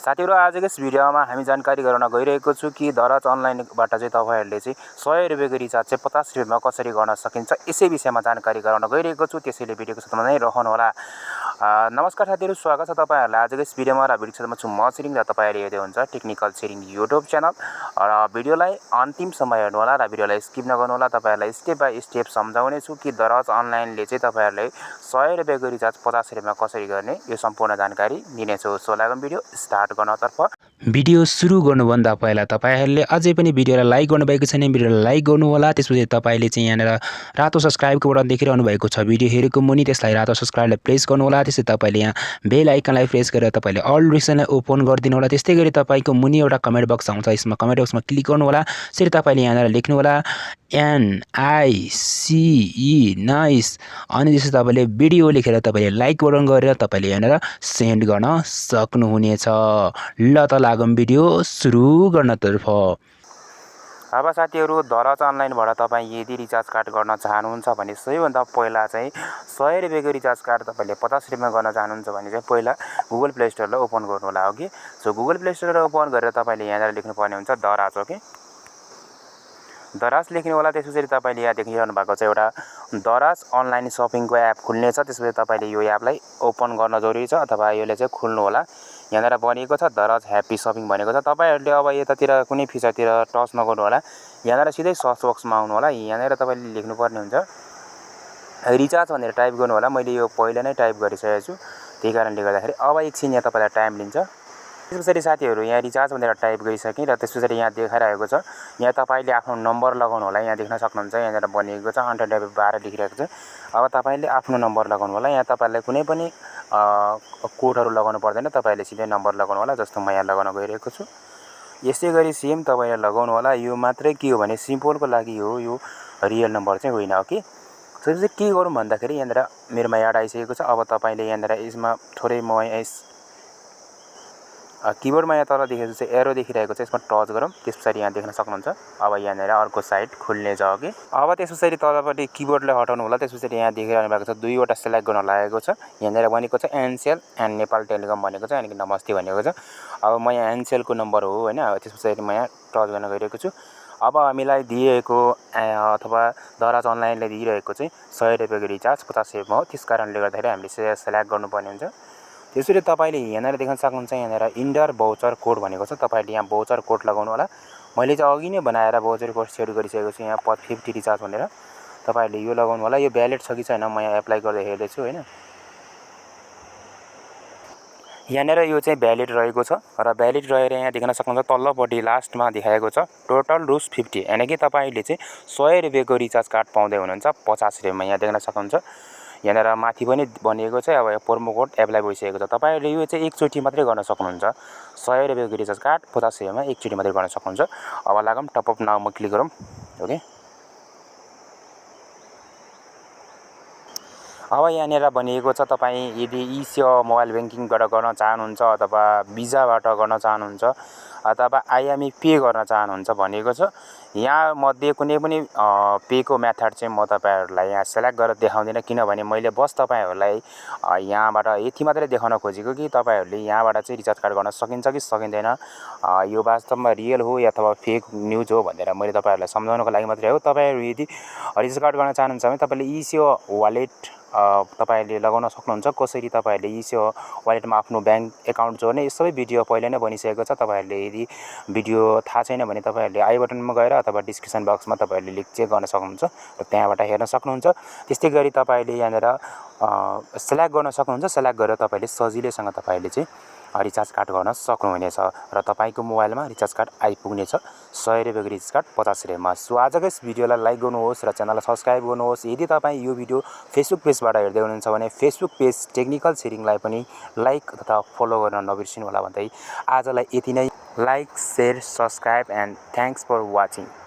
साथीहरु आजको यस भिडियोमा हामी जानकारी गराउन गइरहेको छु कि दराज अनलाइनबाट चाहिँ तपाईहरुले चाहिँ 100 रुपैयाँको रिचार्ज चाहिँ 50 रुपैयाँमा कसरी गर्न सकिन्छ यसै विषयमा जानकारी गराउन गइरहेको छु। त्यसैले भिडियोको सुरुमा नै रहनु होला। नमस्कार साथीहरु, स्वागत छ तपाईहरुलाई आजको यस भिडियोमा। र भिडियोमा छु म छिरिङ र तपाईहरुले हेर्दै हुन्छ टेक्निकल छिरिङ युट्युब च्यानल। र भिडियोलाई अन्तिमसम्म हेर्नु होला र भिडियोलाई स्किप नगर्नु होला। तपाईहरुलाई स्टेप बाइ स्टेप सम्झाउने छु कि दराज अनलाइनले चाहिँ तपाईहरुलाई 100 रुपैयाँको रिचार्ज 50 रुपैयाँमा कसरी गर्ने यो सम्पूर्ण जानकारी दिनेछु। सो लागौँ भिडियो स्टार्ट गर्नतर्फ। भिडियो सुरु गर्नुभन्दा पहिला तपाईहरुले अझै पनि भिडियोलाई लाइक गर्नुभएको छैन भिडियोलाई लाइक गर्नु होला। त्यसपछि तपाईले चाहिँ यहाँनेर रातो सब्स्क्राइबको बटन देखिरहनु भएको छ भिडियो हेरेको मुनि, त्यसलाई रातो सब्स्क्राइबलाई प्रेस गर्नु होला। त्यसै तपाईले यहाँ बेल आइकनलाई प्रेस गरेर तपाईले अल नोटिफिकेसनलाई ओपन गरिदिनु होला। त्यस्तै गरी तपाईको मुनि एउटा कमेन्ट बक्स आउँछ, यसमा कमेन्ट बक्समा क्लिक गर्नु होला। त्यसरी तपाईले यहाँनेर लेख्नु होला NICE नाइस, अनि त्यसै तपाईले भिडियो लेखेर तपाईले लाइक बटन गरेर तपाईले यहाँनेर सेन्ड गर्न सक्नुहुनेछ। ल त लागौँ भिडियो सुरु गर्नतर्फ। अब साथीहरु, दराज अनलाइनबाट तपाई यदि रिचार्ज कार्ड गर्न चाहनुहुन्छ भने सबैभन्दा पहिला चाहिँ 100 रुपैयाँको रिचार्ज कार्ड तपाईले 50 रुपैयाँमा गर्न चाहनुहुन्छ भने चाहिँ पहिला गुगल प्ले स्टोरलाई ओपन गर्नु होला। ओके, सो गुगल प्ले स्टोरलाई ओपन गरेर तपाईले यहाँनिर लेख्नु पर्ने हुन्छ दराज। ओके, दराज लेख्नु होला। त्यसपछि तपाईले यहाँ देखिरहनु भएको छ एउटा दराज अनलाइन शपिङको एप खुल्ने छ। त्यसपछि तपाईले यो एपलाई ओपन गर्न जरुरी छ अथवा यसले चाहिँ खुल्नु होला। यहाँनिर बनिएको छ दराज ह्याप्पी शपिङ भनेको छ। तपाईहरुले अब यतातिर कुनै फिचरतिर टच नगर्नु होला। यहाँनिर सिधै सर्च बक्समा आउनु होला। यहाँनिर तपाईले लेख्नु पर्ने हुन्छ रिचार्ज भनेर टाइप गर्नु होला। मैले यो पहिला नै टाइप गरिसकेको छु, त्यही कारणले गर्दाखेरि अब एकछिन यहाँ तपाईलाई टाइम लिन्छ। त्यसपछि साथीहरु यहाँ रिचार्ज भनेर टाइप गरिसकेँ र त्यसपछि यहाँ देखाइरहेको छ यहाँ तपाईले आफ्नो नम्बर लगाउनु होला। यहाँ देख्न सक्नुहुन्छ यहाँनिर बनिएको छ 112 लेखिरहेको छ। अब तपाईले आफ्नो नम्बर लगाउनु होला। यहाँ तपाईलाई कुनै पनि कोडहरु लगाउनु पर्दैन, तपाईले सिधै नम्बर लगाउनु होला। जस्तो म यहाँ लगाउन गइरहेको छु। यसै गरी सेम तपाईले लगाउनु होला। यो मात्रै के हो भने सिम्पलको लागि हो, यो रियल नम्बर चाहिँ होइन। ओके, त्यसपछि के गरौँ भन्दाखेरि यहाँनिर मेरोमा याद आइसकेको छ। अब तपाईले यहाँनिर यसमा थोरै म किबोर्डमा यहाँ तल देखेको छ एरो देखिरहेको छ, यसमा टच गरौँ। त्यसपछि यहाँ देख्न सक्नुहुन्छ अब यहाँनिर अर्को साइट खुल्ने छ। ओके, अब त्यसपछि तलपट्टि किबोर्डलाई हटाउनु होला। त्यसपछि यहाँ देखिरहनु भएको छ दुईवटा सिलेक्ट गर्न लागेको छ। यहाँनिर भनेको छ एनसेल एन्ड नेपाल टेलिकम भनेको छ, यानी कि नमस्ते भनेको छ। अब म यहाँ एनसेलको नम्बर हो हैन, त्यसपछि म यहाँ टच गर्न गइरहेको छु। अब हामीलाई दिएको अथवा दराज अनलाइनले दिइरहेको चाहिँ 100 रुपैयाँको रिचार्ज 50 रुपैयाँमा हो। त्यसकारणले गर्दाखेरि हामीले सिलेक्ट गर्नुपर्ने हुन्छ। त्यसरी तपाईले यहाँनिर देख्न सक्नुहुन्छ यहाँनिर इन्डर भाउचर कोड भनेको छ। तपाईले यहाँ भाउचर कोड लगाउनु होला। मैले चाहिँ अघि नै बनाएर भाउचर कोड सेट गरिसकेको छु यहाँ 50 रिचार्ज भनेर। तपाईले यो लगाउनु होला। यो भ्यालिड छ कि छैन म यहाँ एप्लाई गर्दै हेर्दै छु हैन। यहाँनिर यो चाहिँ भ्यालिड रहेको छ र भ्यालिड रहेर यहाँ देख्न सक्नुहुन्छ तल्लोपट्टि लास्टमा देखाएको छ टोटल रुस 50, यानी कि तपाईले चाहिँ 100 रुपैयाँको रिचार्ज कार्ड पाउँदै हुनुहुन्छ 50 रुपैयाँमा। यहाँ देख्न सक्नुहुन्छ यहाँनिर माथि पनि बनिएको छ। अब प्रोमो कोड एप्लाई भइसकेको छ। तपाईहरुले यो चाहिँ एकचोटी मात्रै गर्न सक्नुहुन्छ। 100 रुपैयाँको रिचार्ज कार्ड 50 रुपैयाँमा एकचोटी मात्रै गर्न सक्नुहुन्छ। अब लागौँ टप अप नाउमा क्लिक गरौँ। ओके, अब यहाँनिर बनिएको छ तपाई यदि ई-सेवा मोबाइल बैंकिङबाट गर्न चाहनुहुन्छ अथवा भिजाबाट गर्न चाहनुहुन्छ अथवा आइएमई पे गर्न चाहनुहुन्छ भनेको छ। यहाँ मध्ये कुनै पनि पेको मेथड चाहिँ म तपाईहरुलाई यहाँ सिलेक्ट गरेर देखाउँदिन, किनभने मैले बस तपाईहरुलाई यहाँबाट यति मात्रै देखाउन खोजेको कि तपाईहरुले यहाँबाट चाहिँ रिचार्ज कार्ड गर्न सकिन्छ कि सकिँदैन, यो वास्तवमा रियल हो या अथवा फेक न्यूज हो भनेर मैले तपाईहरुलाई सम्झाउनको लागि मात्रै हो। तपाईहरु यदि रिचार्ज कार्ड गर्न चाहनुहुन्छ भने तपाईले ई-सेवा वालेट तपाईले लगाउन सक्नुहुन्छ। कसरी तपाईहरुले ई-सेवा वालेटमा आफ्नो बैंक एकाउन्ट जोड्ने यो सबै भिडियो पहिले नै बनिसकेको छ। तपाईहरुले यदि भिडियो थाहा छैन भने तपाईहरुले आई बटनमा गएर अथवा डिस्क्रिप्सन बक्समा तपाईहरुले लिंक चेक गर्न सक्नुहुन्छ र त्यहाँबाट हेर्न सक्नुहुन्छ। त्यस्तै गरी तपाईले यहाँनिर सिलेक्ट गर्न सक्नुहुन्छ। सिलेक्ट गरेर तपाईले सजिलैसँग तपाईले चाहिँ रिचार्ज कार्ड गर्न सक्नुहुनेछ र तपाईको मोबाइलमा रिचार्ज कार्ड आइपुग्नेछ 100 रुपैयाँको रिचार्ज कार्ड 50 रुपैयाँमा। सो आजको यस भिडियोलाई लाइक गर्नुहोस् र च्यानललाई सब्स्क्राइब गर्नुहोस्। यदि तपाई यो भिडियो फेसबुक पेजबाट हेर्दै हुनुहुन्छ भने फेसबुक पेज टेक्निकल छिरिङलाई पनि लाइक तथा फलो गर्न नबिर्सिनु होला भन्दै आजलाई यति नै। Like, share, subscribe and thanks for watching.